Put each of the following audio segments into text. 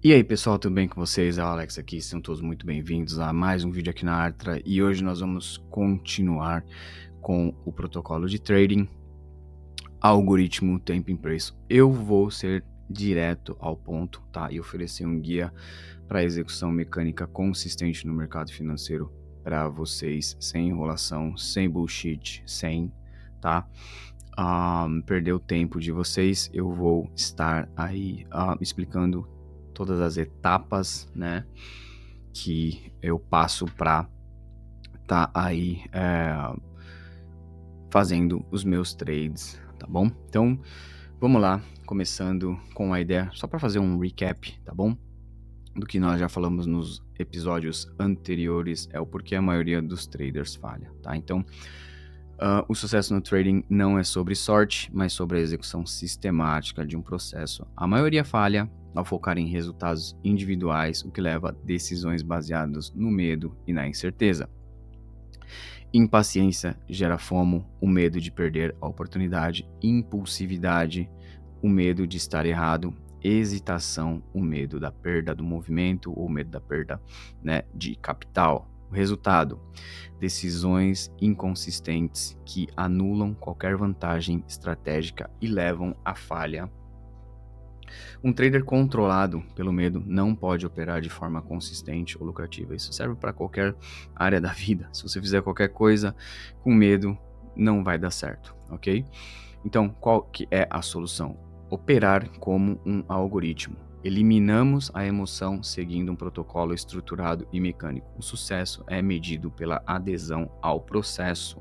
E aí pessoal, tudo bem com vocês? É o Alex aqui, sejam todos muito bem-vindos a mais um vídeo aqui na Artra e hoje nós vamos continuar com o protocolo de trading, algoritmo, tempo e preço. Eu vou ser direto ao ponto, tá? E oferecer um guia para execução mecânica consistente no mercado financeiro para vocês, sem enrolação, sem bullshit, sem, tá? Perder o tempo de vocês, eu vou estar aí explicando todas as etapas, né, que eu passo para tá aí fazendo os meus trades, tá bom? Então, vamos lá, começando com a ideia, só para fazer um recap, tá bom? Do que nós já falamos nos episódios anteriores, é o porquê a maioria dos traders falha, tá? Então, o sucesso no trading não é sobre sorte, mas sobre a execução sistemática de um processo. A maioria falha ao focar em resultados individuais, o que leva a decisões baseadas no medo e na incerteza. Impaciência gera fomo, o medo de perder a oportunidade, impulsividade, o medo de estar errado, hesitação, o medo da perda do movimento ou medo da perda, né, de capital. O resultado: decisões inconsistentes que anulam qualquer vantagem estratégica e levam à falha. Um trader controlado pelo medo não pode operar de forma consistente ou lucrativa. Isso serve para qualquer área da vida. Se você fizer qualquer coisa com medo, não vai dar certo, ok? Então, qual que é a solução? Operar como um algoritmo. Eliminamos a emoção seguindo um protocolo estruturado e mecânico. O sucesso é medido pela adesão ao processo,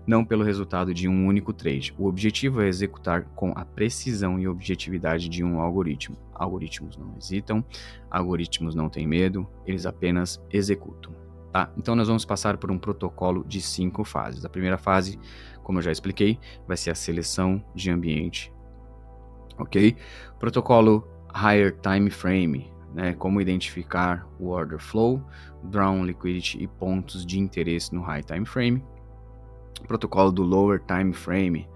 não pelo resultado de um único trade. O objetivo é executar com a precisão e objetividade de um algoritmo. Algoritmos não hesitam, algoritmos não têm medo, eles apenas executam. Tá? Então nós vamos passar por um protocolo de 5 fases. A primeira fase, como eu já expliquei, vai ser a seleção de ambiente, ok? Protocolo Higher Time Frame, né? Como identificar o order flow, drawn liquidity e pontos de interesse no High Time Frame. Protocolo do Lower Time Frame,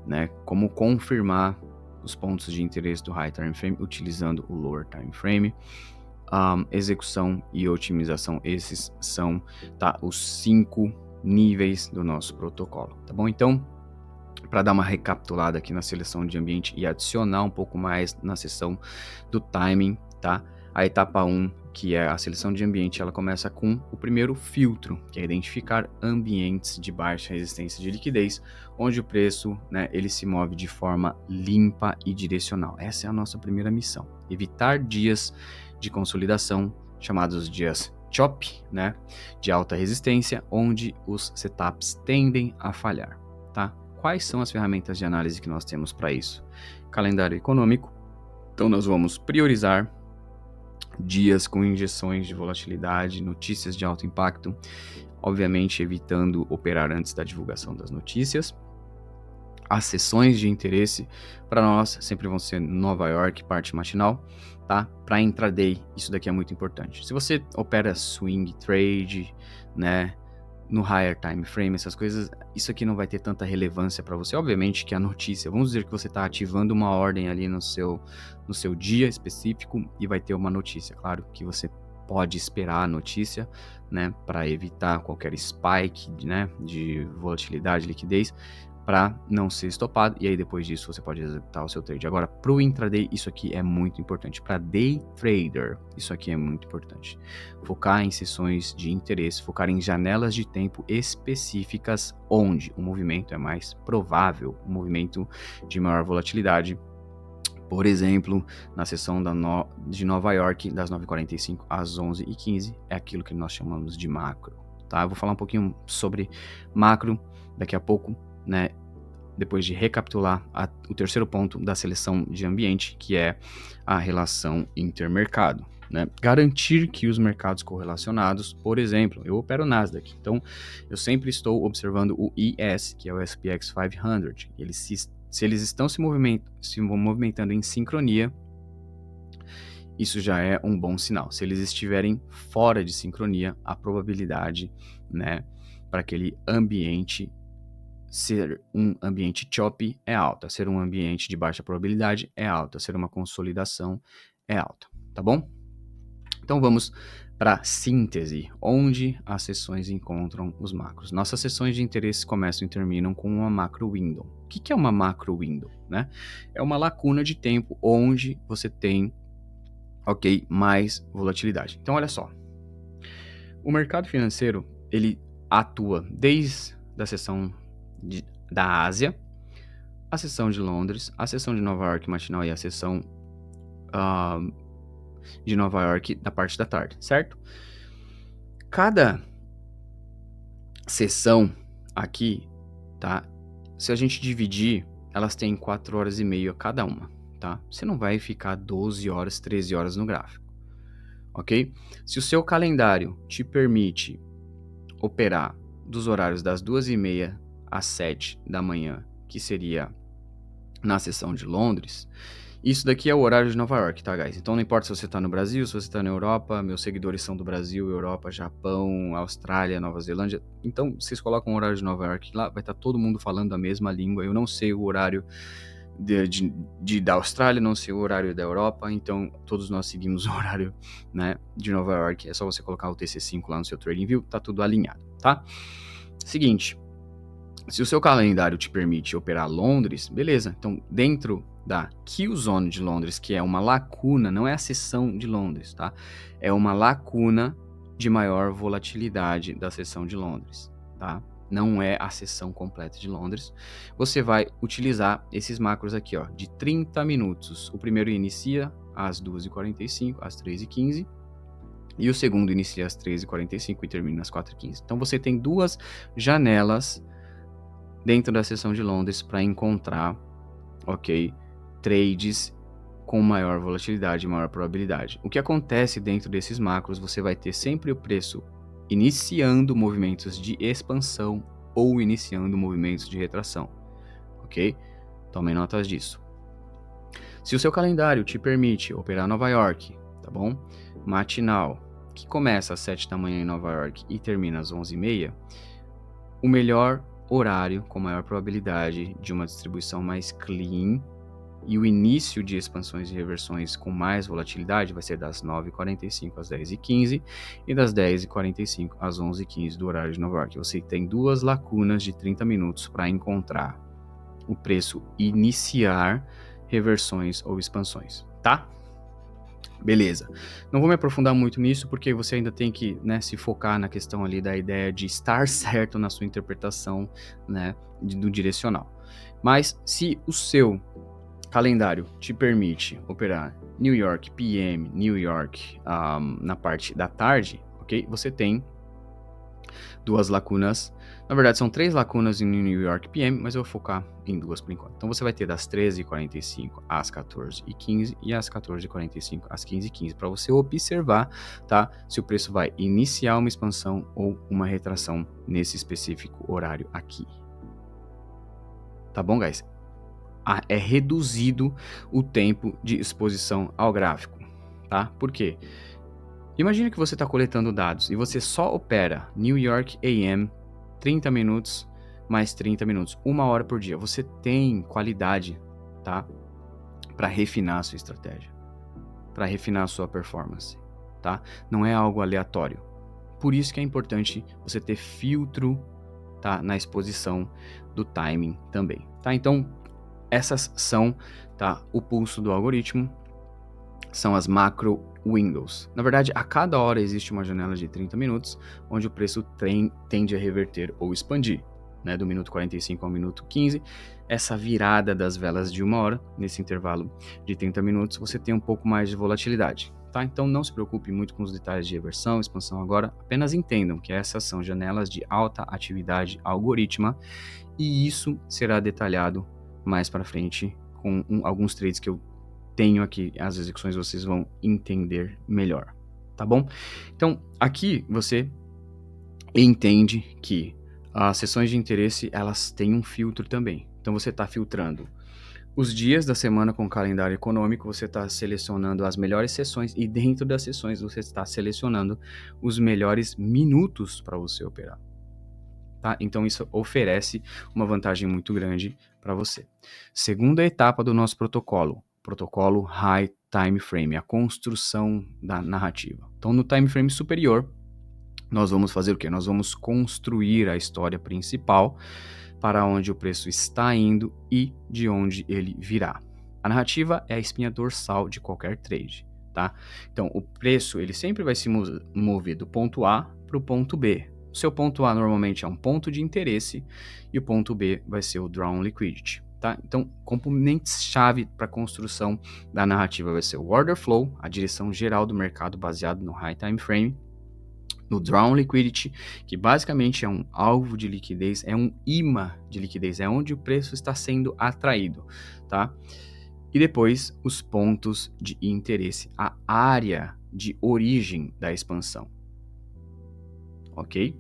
né? Como confirmar os pontos de interesse do High Time Frame utilizando o Lower Time Frame. Execução e otimização, esses são os 5 níveis do nosso protocolo, tá bom? Então, para dar uma recapitulada aqui na seleção de ambiente e adicionar um pouco mais na seção do timing, tá? A etapa 1, que é a seleção de ambiente, ela começa com o primeiro filtro, que é identificar ambientes de baixa resistência de liquidez, onde o preço, né, ele se move de forma limpa e direcional. Essa é a nossa primeira missão. Evitar dias de consolidação, chamados dias chop, né, de alta resistência, onde os setups tendem a falhar, tá? Quais são as ferramentas de análise que nós temos para isso? Calendário econômico. Então nós vamos priorizar dias com injeções de volatilidade, notícias de alto impacto, obviamente evitando operar antes da divulgação das notícias. As sessões de interesse para nós sempre vão ser Nova York, parte matinal, tá? Para intraday, isso daqui é muito importante. Se você opera swing trade, né, no higher time frame, essas coisas, isso aqui não vai ter tanta relevância para você. Obviamente que a notícia, vamos dizer que você está ativando uma ordem ali no seu dia específico e vai ter uma notícia. Claro que você pode esperar a notícia, né, para evitar qualquer spike, né, de volatilidade, liquidez, para não ser estopado, e aí depois disso você pode executar o seu trade. Agora, para o intraday, isso aqui é muito importante. Para day trader, isso aqui é muito importante. Focar em sessões de interesse, focar em janelas de tempo específicas onde o movimento é mais provável, um movimento de maior volatilidade. Por exemplo, na sessão de Nova York, das 9h45 às 11h15, é aquilo que nós chamamos de macro. Tá? Eu vou falar um pouquinho sobre macro daqui a pouco, né, depois de recapitular o terceiro ponto da seleção de ambiente, que é a relação intermercado. Né? Garantir que os mercados correlacionados, por exemplo, eu opero o Nasdaq, então eu sempre estou observando o ES, que é o SPX 500, se eles estão se movimentando em sincronia, isso já é um bom sinal. Se eles estiverem fora de sincronia, a probabilidade, né, para aquele ambiente ser um ambiente choppy é alta, ser um ambiente de baixa probabilidade é alta, ser uma consolidação é alta, tá bom? Então vamos para síntese, onde as sessões encontram os macros. Nossas sessões de interesse começam e terminam com uma macro window. O que é uma macro window? Né? É uma lacuna de tempo onde você tem, mais volatilidade. Então olha só, o mercado financeiro ele atua desde a sessão da Ásia, a sessão de Londres, a sessão de Nova York matinal e a sessão de Nova York da parte da tarde, certo? Cada sessão aqui, tá? Se a gente dividir, elas têm 4 horas e meia cada uma, tá? Você não vai ficar 12 horas, 13 horas no gráfico, ok? Se o seu calendário te permite operar dos horários das 2h30 às 7 da manhã, que seria na sessão de Londres, isso daqui é o horário de Nova York, tá, guys? Então não importa se você tá no Brasil, se você tá na Europa, meus seguidores são do Brasil, Europa, Japão, Austrália, Nova Zelândia. Então, vocês colocam o horário de Nova York lá, vai estar todo mundo falando a mesma língua. Eu não sei o horário da Austrália, não sei o horário da Europa, então todos nós seguimos o horário, né, de Nova York. É só você colocar o TC5 lá no seu TradingView, tá tudo alinhado, tá? Seguinte, se o seu calendário te permite operar Londres, beleza. Então, dentro da Q-Zone de Londres, que é uma lacuna, não é a seção de Londres, tá? É uma lacuna de maior volatilidade da seção de Londres, tá? Não é a seção completa de Londres. Você vai utilizar esses macros aqui, ó, de 30 minutos. O primeiro inicia às 2h45, às 3h15, e o segundo inicia às 13h45 e termina às 4h15. Então, você tem duas janelas dentro da seção de Londres para encontrar, trades com maior volatilidade e maior probabilidade. O que acontece dentro desses macros, você vai ter sempre o preço iniciando movimentos de expansão ou iniciando movimentos de retração, ok? Tomem notas disso. Se o seu calendário te permite operar Nova York, tá bom? Matinal, que começa às 7 da manhã em Nova York e termina às 11h30, o melhor horário com maior probabilidade de uma distribuição mais clean e o início de expansões e reversões com mais volatilidade vai ser das 9h45 às 10h15 e das 10h45 às 11h15 do horário de Nova York. Você tem duas lacunas de 30 minutos para encontrar o preço iniciar reversões ou expansões, tá? Beleza. Não vou me aprofundar muito nisso, porque você ainda tem que, né, se focar na questão ali da ideia de estar certo na sua interpretação, né, do direcional. Mas se o seu calendário te permite operar New York PM, New York na parte da tarde, ok? Você tem duas lacunas. Na verdade, são 3 lacunas em New York PM, mas eu vou focar em 2 por enquanto. Então, você vai ter das 13h45 às 14h15 e às 14h45 às 15h15, para você observar, tá? Se o preço vai iniciar uma expansão ou uma retração nesse específico horário aqui. Tá bom, guys? É reduzido o tempo de exposição ao gráfico, tá? Por quê? Imagina que você está coletando dados e você só opera New York AM 30 minutos mais 30 minutos, 1 hora por dia. Você tem qualidade, tá? Para refinar a sua estratégia, para refinar a sua performance, tá? Não é algo aleatório. Por isso que é importante você ter filtro, tá? Na exposição do timing também, tá? Então, essas são, tá? O pulso do algoritmo, são as macro windows. Na verdade, a cada hora existe uma janela de 30 minutos, onde o preço tende a reverter ou expandir, né, do minuto 45 ao minuto 15. Essa virada das velas de 1 hora, nesse intervalo de 30 minutos, você tem um pouco mais de volatilidade, tá? Então não se preocupe muito com os detalhes de reversão, expansão agora, apenas entendam que essas são janelas de alta atividade algorítmica e isso será detalhado mais para frente com alguns trades que eu tenho aqui, as execuções vocês vão entender melhor, tá bom? Então, aqui você entende que as sessões de interesse, elas têm um filtro também. Então, você está filtrando os dias da semana com calendário econômico, você está selecionando as melhores sessões e dentro das sessões você está selecionando os melhores minutos para você operar, tá? Então, isso oferece uma vantagem muito grande para você. Segunda etapa do nosso protocolo High time frame, a construção da narrativa. Então, no time frame superior, nós vamos fazer o quê? Nós vamos construir a história principal, para onde o preço está indo e de onde ele virá. A narrativa é a espinha dorsal de qualquer trade, tá? Então, o preço ele sempre vai se mover do ponto A para o ponto B. O seu ponto A normalmente é um ponto de interesse e o ponto B vai ser o Drawn Liquidity, tá? Então, componentes-chave para a construção da narrativa vai ser o Order Flow, a direção geral do mercado baseado no High Time Frame, no Drawn Liquidity, que basicamente é um alvo de liquidez, é um imã de liquidez, é onde o preço está sendo atraído, tá? E depois os pontos de interesse, a área de origem da expansão, ok?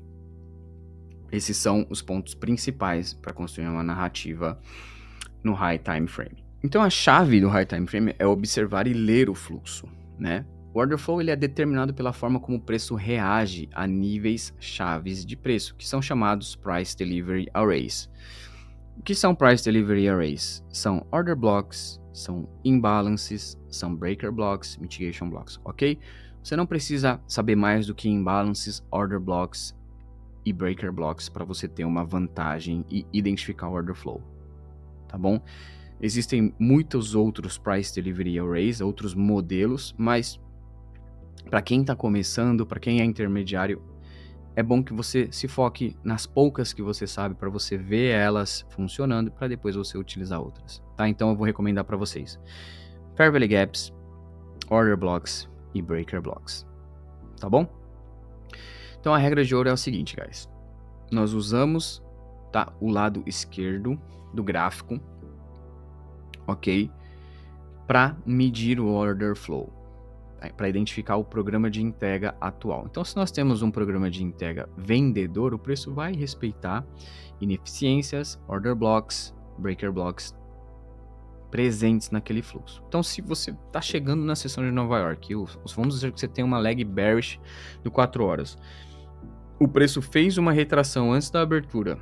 Esses são os pontos principais para construir uma narrativa no High Time Frame. Então a chave do High Time Frame é observar e ler o fluxo, né? O order flow ele é determinado pela forma como o preço reage a níveis chaves de preço, que são chamados Price Delivery Arrays. O que são Price Delivery Arrays? São order blocks, são imbalances, são breaker blocks, mitigation blocks, ok? Você não precisa saber mais do que imbalances, order blocks e breaker blocks para você ter uma vantagem e identificar o order flow, tá bom? Existem muitos outros Price Delivery Arrays, outros modelos, mas para quem está começando, para quem é intermediário, é bom que você se foque nas poucas que você sabe para você ver elas funcionando para depois você utilizar outras, tá? Então eu vou recomendar para vocês Fair Value Gaps, Order Blocks e Breaker Blocks, tá bom? Então a regra de ouro é o seguinte, guys. Nós usamos, tá, o lado esquerdo do gráfico, ok? Para medir o Order Flow, para identificar o programa de entrega atual. Então, se nós temos um programa de entrega vendedor, o preço vai respeitar ineficiências, order blocks, breaker blocks presentes naquele fluxo. Então, se você está chegando na sessão de Nova York, vamos dizer que você tem uma leg bearish do 4 horas, o preço fez uma retração antes da abertura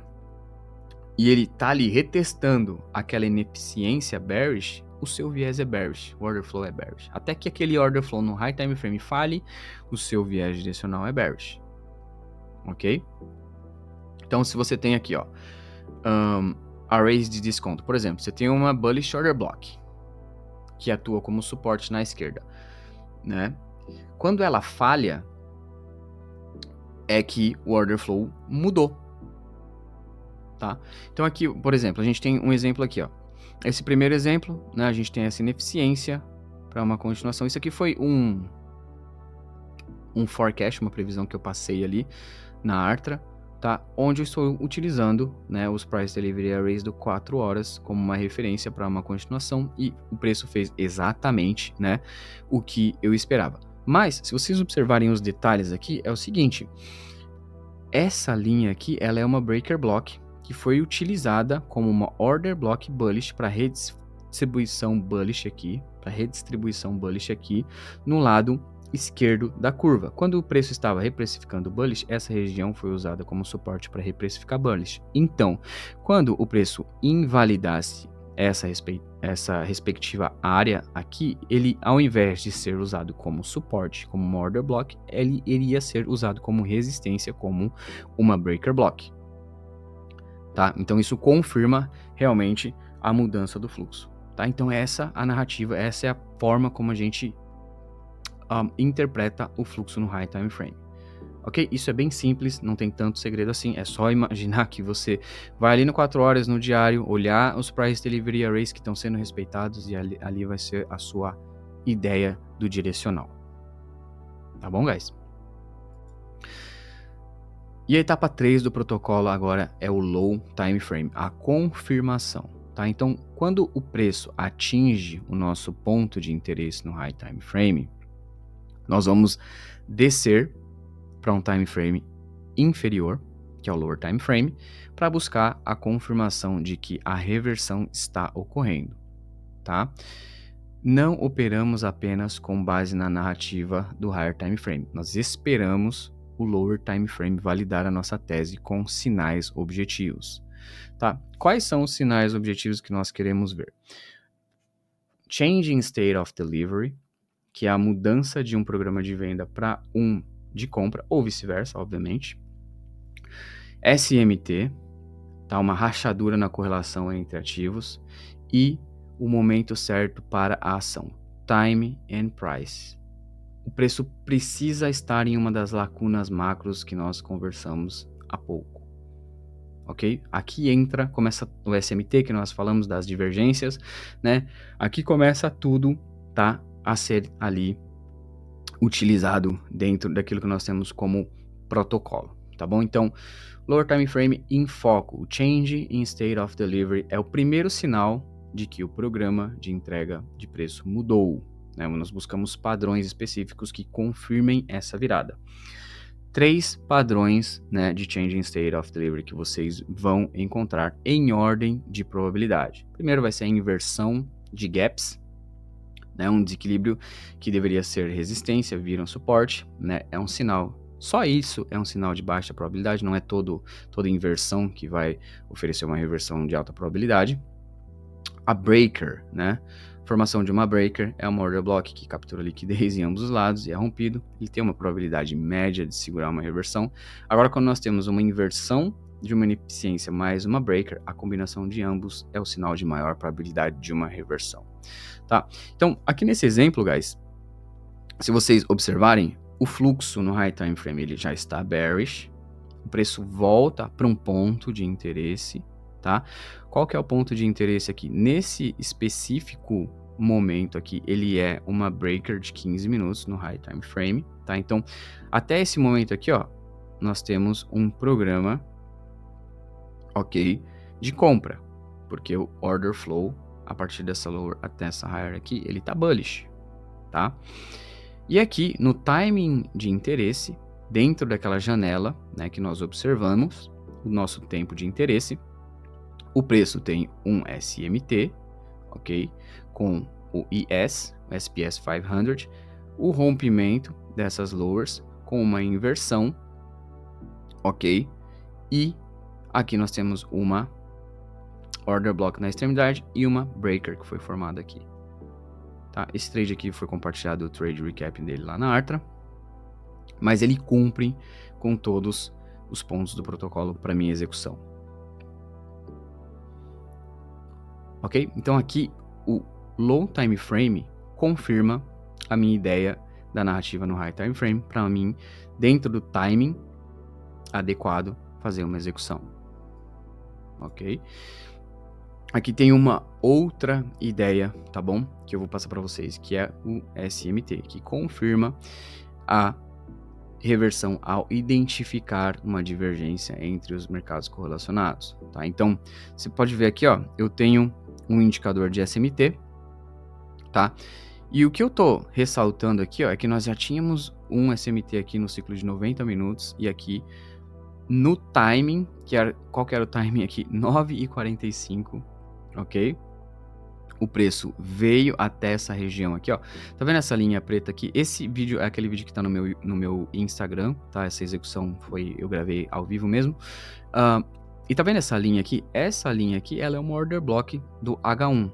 e ele está ali retestando aquela ineficiência bearish, o seu viés é bearish, o order flow é bearish. Até que aquele order flow no high time frame fale, o seu viés direcional é bearish. Ok? Então, se você tem aqui, ó, arrays de desconto, por exemplo, você tem uma bullish order block, que atua como suporte na esquerda, né? Quando ela falha, é que o order flow mudou, tá? Então aqui, por exemplo, a gente tem um exemplo aqui, ó. Esse primeiro exemplo, né, a gente tem essa ineficiência para uma continuação. Isso aqui foi um forecast, uma previsão que eu passei ali na Artra, tá? Onde eu estou utilizando, né, os Price Delivery Arrays do 4 horas como uma referência para uma continuação e o preço fez exatamente, né, o que eu esperava. Mas, se vocês observarem os detalhes aqui, é o seguinte, essa linha aqui, ela é uma breaker block, que foi utilizada como uma order block bullish para redistribuição bullish aqui, no lado esquerdo da curva. Quando o preço estava reprecificando bullish, essa região foi usada como suporte para reprecificar bullish. Então, quando o preço invalidasse essa respectiva área aqui, ele, ao invés de ser usado como suporte, como uma order block, ele iria ser usado como resistência, como uma breaker block. Tá? Então isso confirma realmente a mudança do fluxo, tá? Então essa é a narrativa, essa é a forma como a gente interpreta o fluxo no High Time Frame, ok? Isso é bem simples, não tem tanto segredo assim, é só imaginar que você vai ali no 4 horas no diário, olhar os Price Delivery Arrays que estão sendo respeitados e ali vai ser a sua ideia do direcional, tá bom, guys? E a etapa 3 do protocolo agora é o Low Time Frame, a confirmação, tá? Então, quando o preço atinge o nosso ponto de interesse no High Time Frame, nós vamos descer para um time frame inferior, que é o Lower Time Frame, para buscar a confirmação de que a reversão está ocorrendo, tá? Não operamos apenas com base na narrativa do Higher Time Frame, nós esperamos o Lower Time Frame validar a nossa tese com sinais objetivos, tá? Quais são os sinais objetivos que nós queremos ver? Changing State of Delivery, que é a mudança de um programa de venda para um de compra, ou vice-versa, obviamente. SMT, tá? Uma rachadura na correlação entre ativos. E o momento certo para a ação, time and price. O preço precisa estar em uma das lacunas macros que nós conversamos há pouco. Ok? Aqui começa o SMT, que nós falamos das divergências, né? Aqui começa tudo, tá? A ser ali utilizado dentro daquilo que nós temos como protocolo, tá bom? Então, lower time frame em foco, o change in state of delivery é o primeiro sinal de que o programa de entrega de preço mudou, né? Nós buscamos padrões específicos que confirmem essa virada. 3 padrões, né, de change in state of delivery que vocês vão encontrar em ordem de probabilidade. Primeiro vai ser a inversão de gaps, né, um desequilíbrio que deveria ser resistência, vira um suporte, né, é um sinal. Só isso é um sinal de baixa probabilidade, não é toda inversão que vai oferecer uma reversão de alta probabilidade. A breaker, né? Formação de uma breaker é uma order block que captura liquidez em ambos os lados e é rompido. Ele tem uma probabilidade média de segurar uma reversão. Agora, quando nós temos uma inversão de uma ineficiência mais uma breaker, a combinação de ambos é o sinal de maior probabilidade de uma reversão. Tá? Então, aqui nesse exemplo, guys, se vocês observarem, o fluxo no high time frame ele já está bearish, o preço volta para um ponto de interesse, tá? Qual que é o ponto de interesse aqui? Nesse específico momento aqui, ele é uma breaker de 15 minutos no high time frame, tá? Então, até esse momento aqui, ó, nós temos um programa, ok, de compra, porque o order flow, a partir dessa lower até essa higher aqui, ele tá bullish, tá? E aqui, no timing de interesse, dentro daquela janela, né, que nós observamos, o nosso tempo de interesse, o preço tem um SMT, ok? Com o IS, o SPS 500, o rompimento dessas lowers com uma inversão, ok? E aqui nós temos uma order block na extremidade e uma breaker que foi formada aqui. Tá? Esse trade aqui foi compartilhado, o trade recap dele lá na Artra, mas ele cumpre com todos os pontos do protocolo para minha execução. Ok? Então aqui o low time frame confirma a minha ideia da narrativa no high time frame para mim, dentro do timing adequado, fazer uma execução. Ok? Aqui tem uma outra ideia, tá bom? Que eu vou passar para vocês, que é o SMT, que confirma a reversão ao identificar uma divergência entre os mercados correlacionados, tá? Então, você pode ver aqui, ó, eu tenho um indicador de SMT, tá? E o que eu tô ressaltando aqui, ó, é que nós já tínhamos um SMT aqui no ciclo de 90 minutos e aqui no timing, qual que era o timing aqui? 9h45, ok? O preço veio até essa região aqui, ó. Tá vendo essa linha preta aqui? Esse vídeo é aquele vídeo que tá no meu Instagram, tá? Essa execução eu gravei ao vivo mesmo. E tá vendo essa linha aqui? Essa linha aqui, ela é uma order block do H1.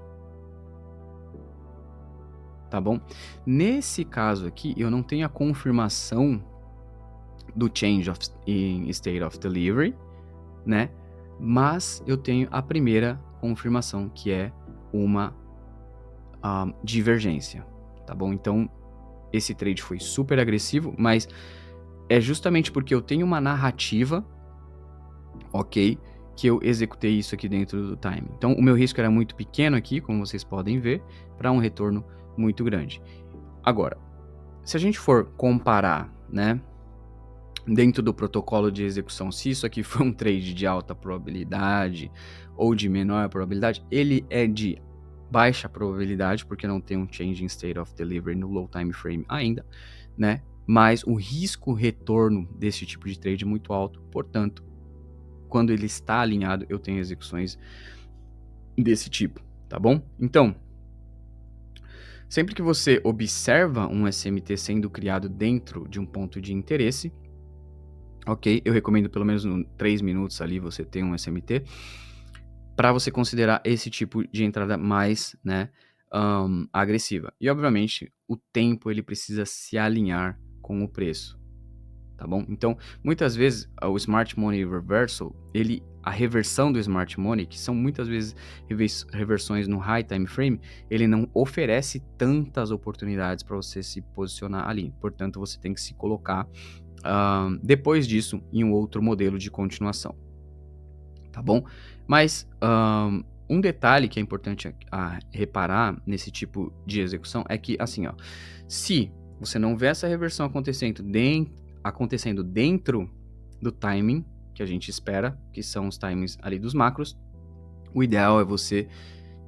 Tá bom? Nesse caso aqui, eu não tenho a confirmação do change in state of delivery, né? Mas eu tenho a primeira confirmação, que é uma divergência, tá bom? Então, esse trade foi super agressivo, mas é justamente porque eu tenho uma narrativa, ok, que eu executei isso aqui dentro do time. Então, o meu risco era muito pequeno aqui, como vocês podem ver, para um retorno muito grande. Agora, se a gente for comparar, né, dentro do protocolo de execução, se isso aqui foi um trade de alta probabilidade ou de menor probabilidade, ele é de baixa probabilidade, porque não tem um change in state of delivery no low time frame ainda, né? Mas o risco retorno desse tipo de trade é muito alto, portanto, quando ele está alinhado, eu tenho execuções desse tipo, tá bom? Então, sempre que você observa um SMT sendo criado dentro de um ponto de interesse, ok, eu recomendo pelo menos 3 minutos ali você ter um SMT, para você considerar esse tipo de entrada mais, né, agressiva. E obviamente o tempo ele precisa se alinhar com o preço, tá bom? Então, muitas vezes o Smart Money Reversal, a reversão do Smart Money, que são muitas vezes reversões no High Time Frame, ele não oferece tantas oportunidades para você se posicionar ali. Portanto, você tem que se colocar depois disso em um outro modelo de continuação, tá bom? Mas um detalhe que é importante a reparar nesse tipo de execução é que, assim, ó, se você não vê essa reversão acontecendo dentro do timing que a gente espera, que são os timings ali dos macros, o ideal é você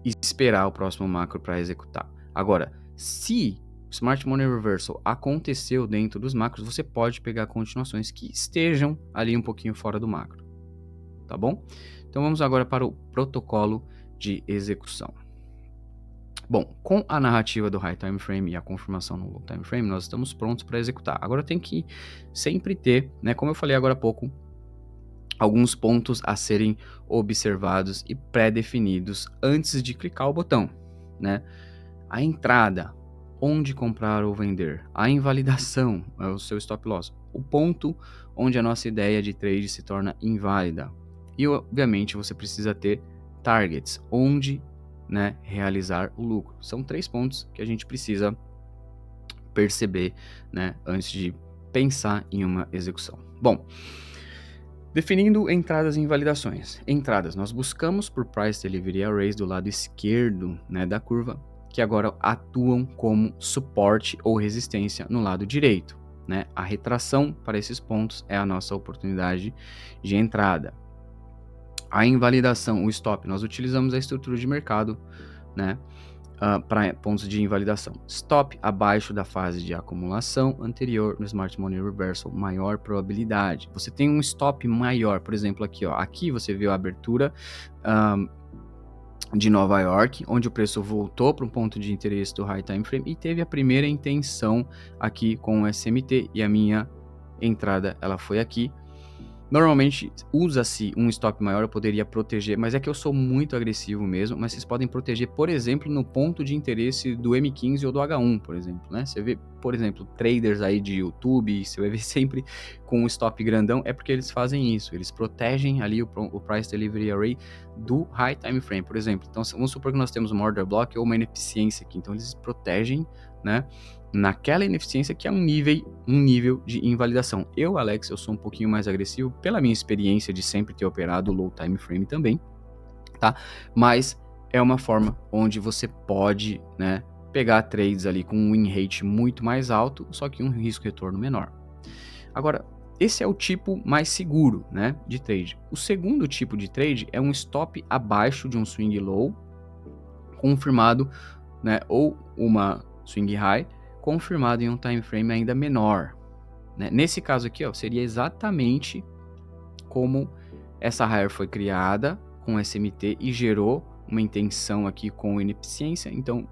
esperar o próximo macro para executar. Agora, se o Smart Money Reversal aconteceu dentro dos macros, você pode pegar continuações que estejam ali um pouquinho fora do macro, tá bom? Então vamos agora para o protocolo de execução. Bom, com a narrativa do High Time Frame e a confirmação no Low Time Frame, nós estamos prontos para executar. Agora tem que sempre ter, né, como eu falei agora há pouco, alguns pontos a serem observados e pré-definidos antes de clicar o botão, né? A entrada, onde comprar ou vender, a invalidação, é o seu stop loss, o ponto onde a nossa ideia de trade se torna inválida. E, obviamente, você precisa ter targets, onde, né, realizar o lucro. São 3 pontos que a gente precisa perceber, né, antes de pensar em uma execução. Bom, definindo entradas e invalidações. Entradas, nós buscamos por Price Delivery Arrays do lado esquerdo, né, da curva, que agora atuam como suporte ou resistência no lado direito, né? A retração para esses pontos é a nossa oportunidade de entrada. A invalidação, o stop, nós utilizamos a estrutura de mercado, né, para pontos de invalidação. Stop abaixo da fase de acumulação anterior no Smart Money Reversal, maior probabilidade. Você tem um stop maior, por exemplo, aqui, ó. Aqui você viu a abertura de Nova York, onde o preço voltou para um ponto de interesse do High Time Frame e teve a primeira intenção aqui com o SMT, e a minha entrada ela foi aqui. Normalmente usa-se um stop maior, eu poderia proteger, mas é que eu sou muito agressivo mesmo, mas vocês podem proteger, por exemplo, no ponto de interesse do M15 ou do H1, por exemplo, né? Você vê, por exemplo, traders aí de YouTube, você vai ver sempre com um stop grandão, é porque eles fazem isso, eles protegem ali o Price Delivery Array do High Time Frame, por exemplo. Então, vamos supor que nós temos uma order block ou uma ineficiência aqui, então eles protegem, né, naquela ineficiência que é um nível de invalidação. Eu, Alex, eu sou um pouquinho mais agressivo pela minha experiência de sempre ter operado low time frame também, tá? Mas é uma forma onde você pode, né, pegar trades ali com um win rate muito mais alto, só que um risco retorno menor. Agora, esse é o tipo mais seguro, né, de trade. O segundo tipo de trade é um stop abaixo de um swing low confirmado, né, ou uma swing high confirmado em um time frame ainda menor, né? Nesse caso aqui, ó, seria exatamente como essa higher foi criada com SMT e gerou uma intenção aqui com ineficiência. Então,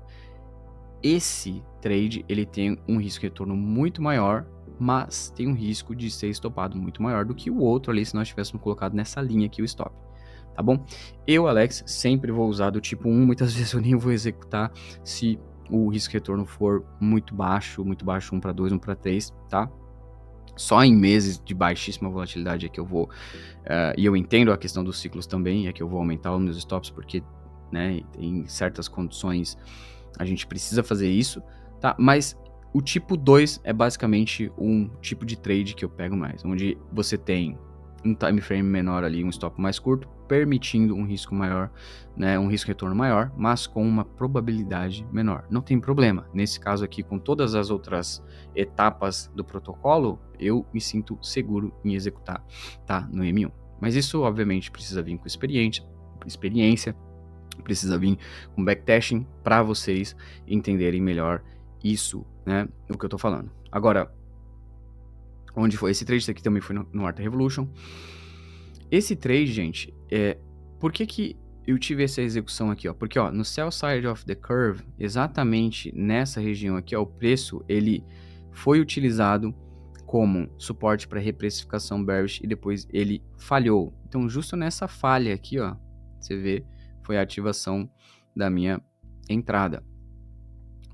esse trade ele tem um risco de retorno muito maior, mas tem um risco de ser estopado muito maior do que o outro ali se nós tivéssemos colocado nessa linha aqui o stop, tá bom? Eu, Alex, sempre vou usar do tipo 1, muitas vezes eu nem vou executar se o risco de retorno for muito baixo, 1 para 2, 1 para 3, tá? Só em meses de baixíssima volatilidade é que eu vou, e eu entendo a questão dos ciclos também, é que eu vou aumentar os meus stops, porque, né, em certas condições a gente precisa fazer isso, tá? Mas o tipo 2 é basicamente um tipo de trade que eu pego mais, onde você tem um time frame menor ali, um stop mais curto, permitindo um risco maior, né, um risco retorno maior, mas com uma probabilidade menor. Não tem problema. Nesse caso aqui, com todas as outras etapas do protocolo, eu me sinto seguro em executar, tá, no M1. Mas isso, obviamente, precisa vir com experiência, precisa vir com backtesting para vocês entenderem melhor isso, né, o que eu tô falando. Agora, onde foi esse trade? Esse aqui também foi no Art Revolution. Esse trade, gente, por que eu tive essa execução aqui, ó? Porque, ó, no sell side of the curve, exatamente nessa região aqui, ó, o preço, ele foi utilizado como suporte para reprecificação bearish e depois ele falhou. Então, justo nessa falha aqui, ó, você vê, foi a ativação da minha entrada,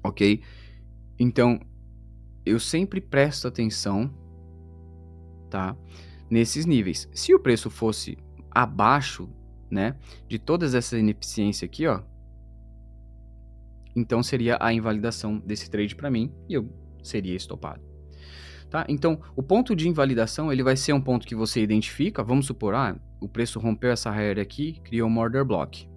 ok? Então, eu sempre presto atenção, tá, nesses níveis. Se o preço fosse abaixo, né, de todas essas ineficiências aqui, ó, então seria a invalidação desse trade para mim e eu seria estopado. Tá? Então, o ponto de invalidação ele vai ser um ponto que você identifica. Vamos supor, o preço rompeu essa barreira aqui, criou uma order block.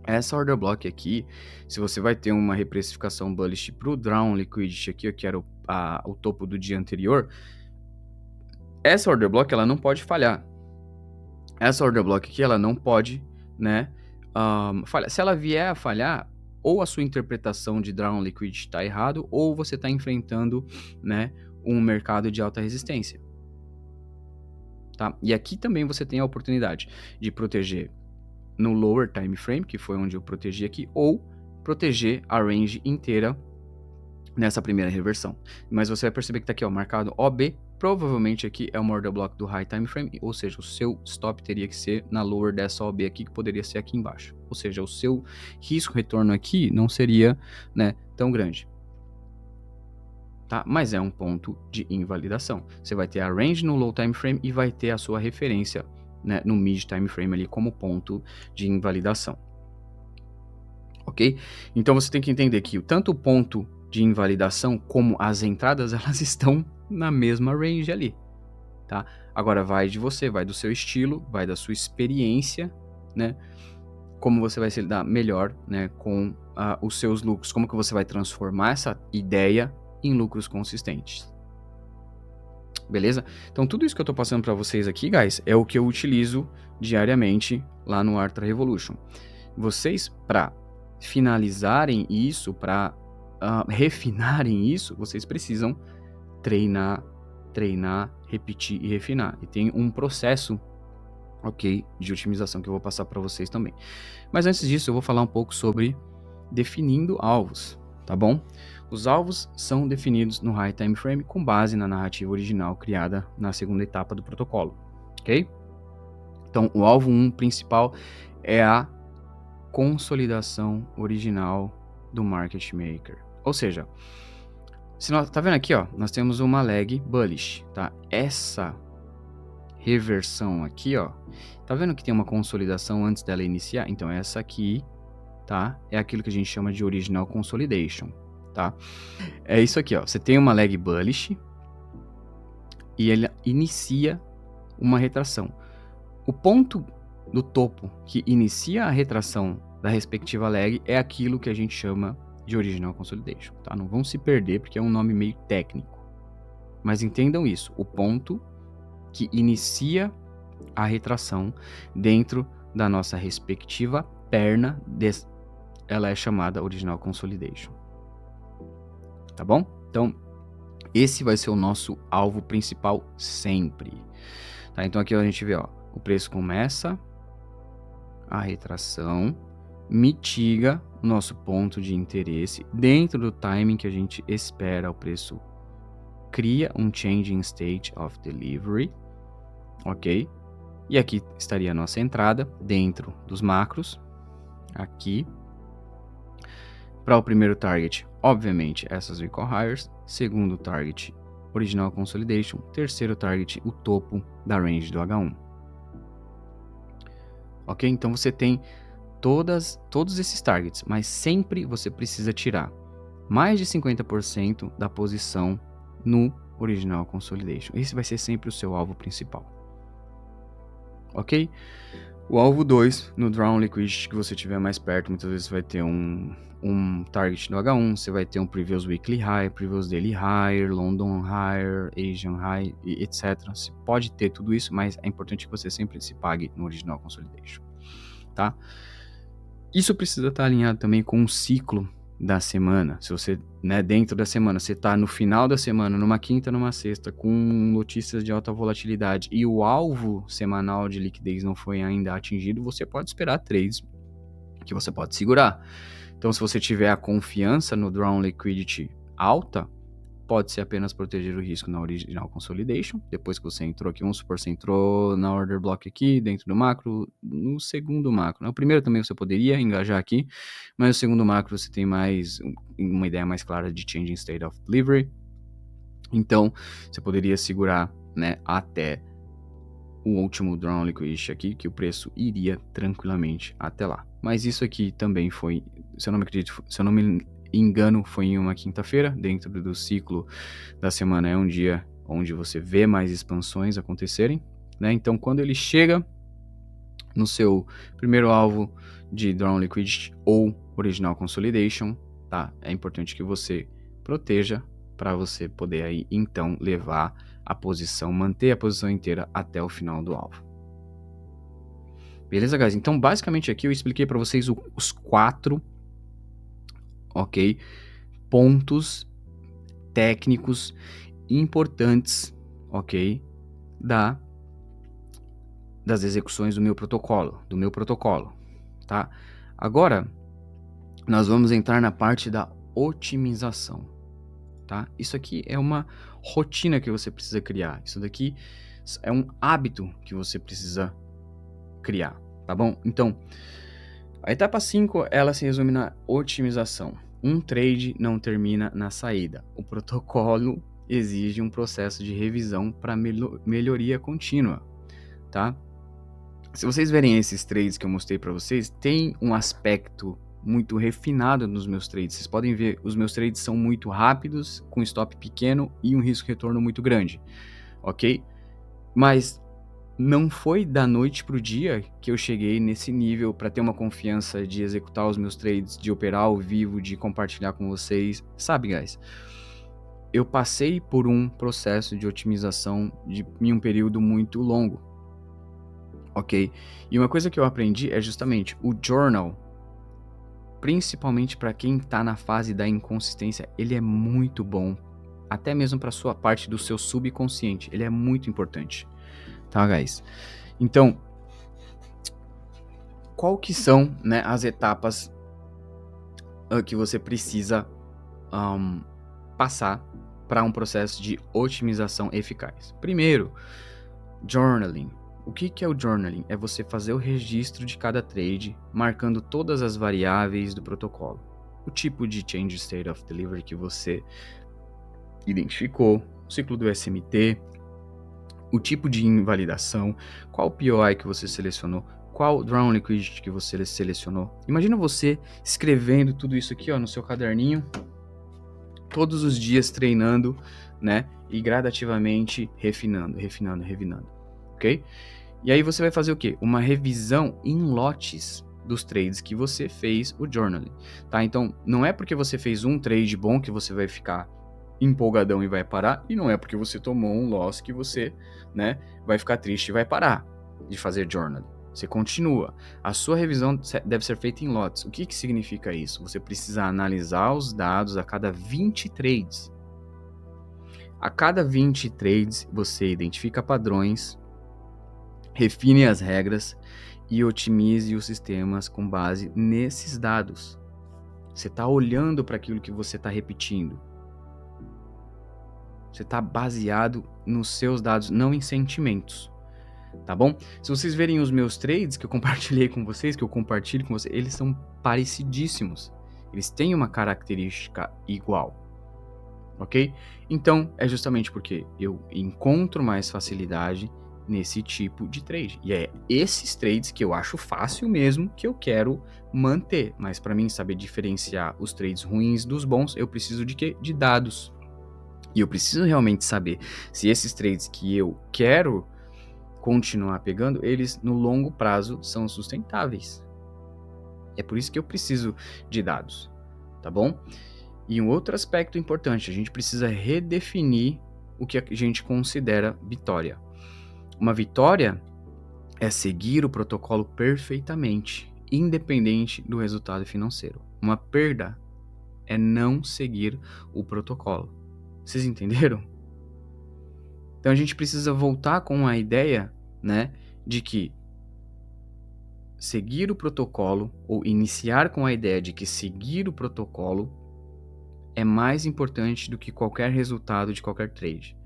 Essa order block aqui, se você vai ter uma reprecificação bullish para o Drawn Liquidity aqui, que era o topo do dia anterior, essa order block ela não pode falhar. Essa order block aqui ela não pode, né, falhar. Se ela vier a falhar, ou a sua interpretação de Drawn Liquidity está errado, ou você está enfrentando, né, um mercado de alta resistência. Tá? E aqui também você tem a oportunidade de proteger no lower time frame, que foi onde eu protegi aqui, ou proteger a range inteira nessa primeira reversão. Mas você vai perceber que tá aqui, ó, marcado OB, provavelmente aqui é o order block do high time frame, ou seja, o seu stop teria que ser na lower dessa OB aqui, que poderia ser aqui embaixo. Ou seja, o seu risco retorno aqui não seria, né, tão grande. Tá? Mas é um ponto de invalidação. Você vai ter a range no low time frame e vai ter a sua referência, né, no mid time frame ali como ponto de invalidação. Ok? Então você tem que entender que tanto o ponto de invalidação como as entradas elas estão na mesma range ali. Tá? Agora vai de você, vai do seu estilo, vai da sua experiência, né? Como você vai se lidar melhor, né, com os seus lucros, como que você vai transformar essa ideia em lucros consistentes. Beleza? Então tudo isso que eu tô passando para vocês aqui, guys, é o que eu utilizo diariamente lá no Artra Revolution. Vocês, para finalizarem isso, para refinarem isso, vocês precisam treinar, repetir e refinar. E tem um processo, ok, de otimização que eu vou passar para vocês também. Mas antes disso, eu vou falar um pouco sobre definindo alvos, tá bom? Os alvos são definidos no High Time Frame com base na narrativa original criada na segunda etapa do protocolo, ok? Então, o alvo 1 principal é a consolidação original do Market Maker. Ou seja, se nós, tá vendo aqui, ó, nós temos uma leg bullish, tá? Essa reversão aqui, ó, tá vendo que tem uma consolidação antes dela iniciar? Então, essa aqui, tá? É aquilo que a gente chama de original consolidation, tá? É isso aqui, ó. Você tem uma leg bullish e ele inicia uma retração. O ponto do topo que inicia a retração da respectiva leg é aquilo que a gente chama de original consolidation, tá? Não vão se perder porque é um nome meio técnico. Mas entendam isso, o ponto que inicia a retração dentro da nossa respectiva perna, ela é chamada original consolidation. Tá bom? Então, esse vai ser o nosso alvo principal sempre. Tá? Então aqui a gente vê, ó, o preço começa a retração, mitiga o nosso ponto de interesse dentro do timing que a gente espera. O preço cria um change in state of delivery, ok? E aqui estaria a nossa entrada dentro dos macros, aqui. Para o primeiro target, obviamente, essas recall hires. Segundo target, original consolidation. Terceiro target, o topo da range do H1. Ok? Então você tem todos esses targets, mas sempre você precisa tirar mais de 50% da posição no original consolidation. Esse vai ser sempre o seu alvo principal. Ok? O alvo 2, no Drawn Liquidity que você tiver mais perto, muitas vezes vai ter um target no H1, você vai ter um Previous Weekly High, Previous Daily High, London High, Asian High, etc. Você pode ter tudo isso, mas é importante que você sempre se pague no Original Consolidation, tá? Isso precisa estar alinhado também com o ciclo da semana. Se você, né, dentro da semana, você está no final da semana, numa quinta, numa sexta, com notícias de alta volatilidade e o alvo semanal de liquidez não foi ainda atingido, você pode esperar trades que você pode segurar. Então, se você tiver a confiança no Drawn Liquidity alta, pode ser apenas proteger o risco na original consolidation, depois que você entrou aqui, vamos supor, você entrou na order block aqui, dentro do macro, no segundo macro. O primeiro também você poderia engajar aqui, mas no segundo macro você tem mais uma ideia mais clara de changing state of delivery. Então, você poderia segurar, né, até o último drawn liquidity aqui, que o preço iria tranquilamente até lá. Mas isso aqui também foi, se eu não me engano, foi em uma quinta-feira, dentro do ciclo da semana, é um dia onde você vê mais expansões acontecerem, né? Então, quando ele chega no seu primeiro alvo de drawn liquidity ou original consolidation, tá? É importante que você proteja para você poder aí então levar a posição, manter a posição inteira até o final do alvo. Beleza, guys? Então, basicamente aqui eu expliquei para vocês os 4, ok, pontos técnicos importantes, ok, das execuções do meu protocolo, tá? Agora, nós vamos entrar na parte da otimização, tá? Isso aqui é uma rotina que você precisa criar. Isso daqui é um hábito que você precisa criar, tá bom? Então, a etapa 5, ela se resume na otimização. Um trade não termina na saída. O protocolo exige um processo de revisão para melhoria contínua, tá? Se vocês verem esses trades que eu mostrei para vocês, tem um aspecto muito refinado nos meus trades. Vocês podem ver, os meus trades são muito rápidos, com stop pequeno e um risco-retorno muito grande, ok? Mas não foi da noite pro dia que eu cheguei nesse nível para ter uma confiança de executar os meus trades, de operar ao vivo, de compartilhar com vocês. Sabe, guys? Eu passei por um processo de otimização em um período muito longo, ok? E uma coisa que eu aprendi é justamente o journal, principalmente para quem está na fase da inconsistência, ele é muito bom, até mesmo para sua parte do seu subconsciente, ele é muito importante, tá, guys? Então, qual que são, né, as etapas que você precisa passar para um processo de otimização eficaz? Primeiro, journaling. O que é o journaling? É você fazer o registro de cada trade, marcando todas as variáveis do protocolo. O tipo de change state of delivery que você identificou, o ciclo do SMT, o tipo de invalidação, qual POI que você selecionou, qual drawn liquidity que você selecionou. Imagina você escrevendo tudo isso aqui, ó, no seu caderninho, todos os dias treinando, né? E gradativamente refinando, ok? E aí você vai fazer o quê? Uma revisão em lotes dos trades que você fez o journaling, tá? Então, não é porque você fez um trade bom que você vai ficar empolgadão e vai parar, e não é porque você tomou um loss que você, né, vai ficar triste e vai parar de fazer journaling. Você continua. A sua revisão deve ser feita em lotes. O que significa isso? Você precisa analisar os dados a cada 20 trades. A cada 20 trades, você identifica padrões, refine as regras e otimize os sistemas com base nesses dados. Você está olhando para aquilo que você está repetindo. Você está baseado nos seus dados, não em sentimentos. Tá bom? Se vocês verem os meus trades que eu compartilhei com vocês, que eu compartilho com vocês, eles são parecidíssimos. Eles têm uma característica igual. Ok? Então, é justamente porque eu encontro mais facilidade nesse tipo de trade. E é esses trades que eu acho fácil mesmo que eu quero manter. Mas para mim saber diferenciar os trades ruins dos bons, eu preciso de quê? De dados. E eu preciso realmente saber se esses trades que eu quero continuar pegando, eles no longo prazo são sustentáveis. É por isso que eu preciso de dados, tá bom? E um outro aspecto importante, a gente precisa redefinir o que a gente considera vitória. Uma vitória é seguir o protocolo perfeitamente, independente do resultado financeiro. Uma perda é não seguir o protocolo. Vocês entenderam? Então a gente precisa voltar com a ideia, né, de que seguir o protocolo, ou iniciar com a ideia de que seguir o protocolo é mais importante do que qualquer resultado de qualquer trade.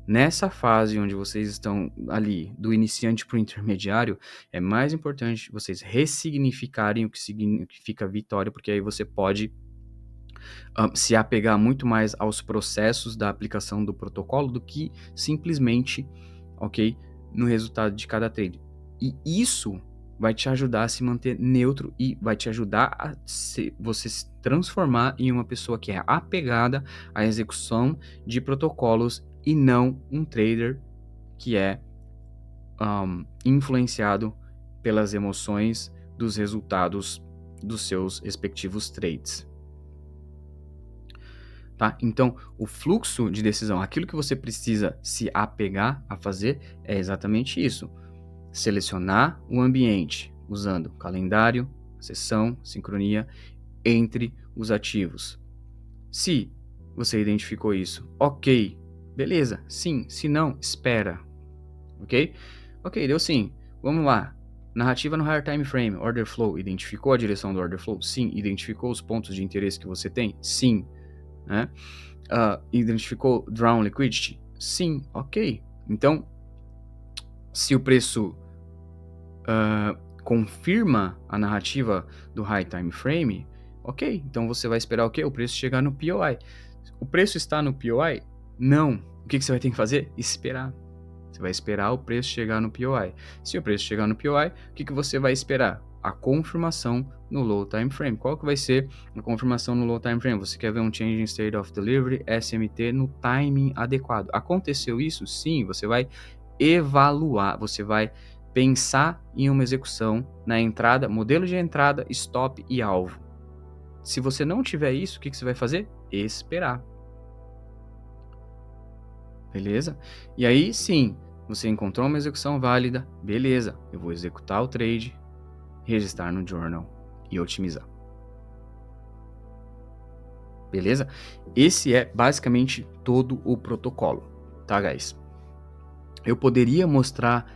Nessa fase onde vocês estão ali, do iniciante para o intermediário, é mais importante vocês ressignificarem o que significa vitória, porque aí você pode se apegar muito mais aos processos da aplicação do protocolo do que simplesmente, ok, no resultado de cada trade. E isso vai te ajudar a se manter neutro e vai te ajudar a você se transformar em uma pessoa que é apegada à execução de protocolos e não um trader que é influenciado pelas emoções dos resultados dos seus respectivos trades. Tá? Então, o fluxo de decisão, aquilo que você precisa se apegar a fazer é exatamente isso. Selecionar o ambiente usando calendário, sessão, sincronia entre os ativos. Se você identificou isso, ok, beleza, sim, se não, espera, ok? Ok, deu sim, vamos lá. Narrativa no Higher Time Frame, Order Flow, identificou a direção do Order Flow? Sim. Identificou os pontos de interesse que você tem? Sim. Né? Identificou Drawn Liquidity? Sim, ok. Então, se o preço confirma a narrativa do High Time Frame, ok. Então você vai esperar o quê? O preço chegar no POI. O preço está no POI? Não. O que você vai ter que fazer? Esperar. Você vai esperar o preço chegar no POI. Se o preço chegar no POI, o que você vai esperar? A confirmação no Low Time Frame. Qual que vai ser a confirmação no Low Time Frame? Você quer ver um Change in State of Delivery, SMT, no timing adequado. Aconteceu isso? Sim, você vai evaluar, você vai pensar em uma execução na entrada, modelo de entrada, stop e alvo. Se você não tiver isso, o que você vai fazer? Esperar. Beleza? E aí, sim, você encontrou uma execução válida, beleza, eu vou executar o trade, registrar no journal e otimizar. Beleza? Esse é basicamente todo o protocolo, tá, guys? Eu poderia mostrar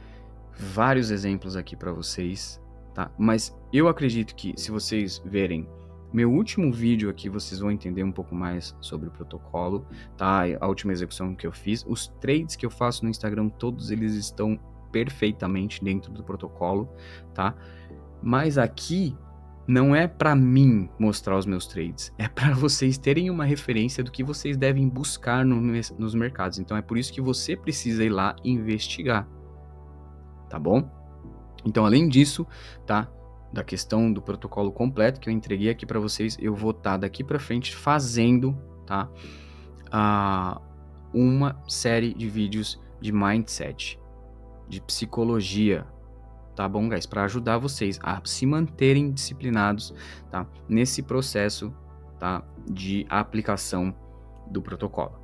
vários exemplos aqui para vocês, tá? Mas eu acredito que se vocês verem meu último vídeo aqui, vocês vão entender um pouco mais sobre o protocolo, tá? A última execução que eu fiz, os trades que eu faço no Instagram, todos eles estão perfeitamente dentro do protocolo, tá? Mas aqui não é para mim mostrar os meus trades, é para vocês terem uma referência do que vocês devem buscar nos mercados. Então é por isso que você precisa ir lá investigar, tá bom? Então, além disso, tá? Da questão do protocolo completo que eu entreguei aqui para vocês, eu vou estar daqui para frente fazendo, tá? Uma série de vídeos de mindset, de psicologia, tá bom, guys? Para ajudar vocês a se manterem disciplinados, tá? Nesse processo, tá? De aplicação do protocolo,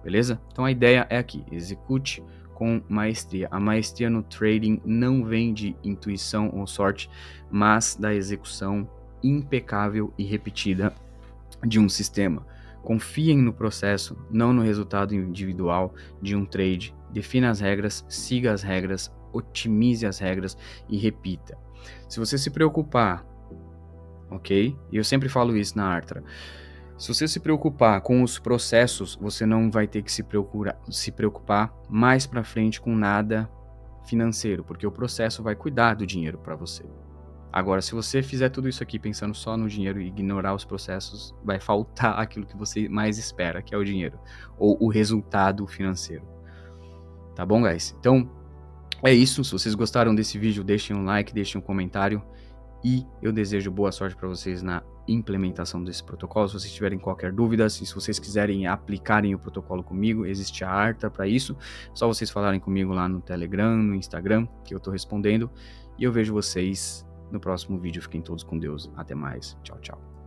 beleza? Então a ideia é aqui, execute com maestria. A maestria no trading não vem de intuição ou sorte, mas da execução impecável e repetida de um sistema. Confiem no processo, não no resultado individual de um trade. Defina as regras, siga as regras, otimize as regras e repita. Se você se preocupar, ok? E eu sempre falo isso na Artra. Se você se preocupar com os processos, você não vai ter que se preocupar mais para frente com nada financeiro, porque o processo vai cuidar do dinheiro para você. Agora, se você fizer tudo isso aqui pensando só no dinheiro e ignorar os processos, vai faltar aquilo que você mais espera, que é o dinheiro, ou o resultado financeiro. Tá bom, guys? Então, é isso. Se vocês gostaram desse vídeo, deixem um like, deixem um comentário. E eu desejo boa sorte para vocês na implementação desse protocolo. Se vocês tiverem qualquer dúvida, se vocês quiserem aplicarem o protocolo comigo, existe a Arta para isso. Só vocês falarem comigo lá no Telegram, no Instagram, que eu estou respondendo. E eu vejo vocês no próximo vídeo. Fiquem todos com Deus. Até mais. Tchau, tchau.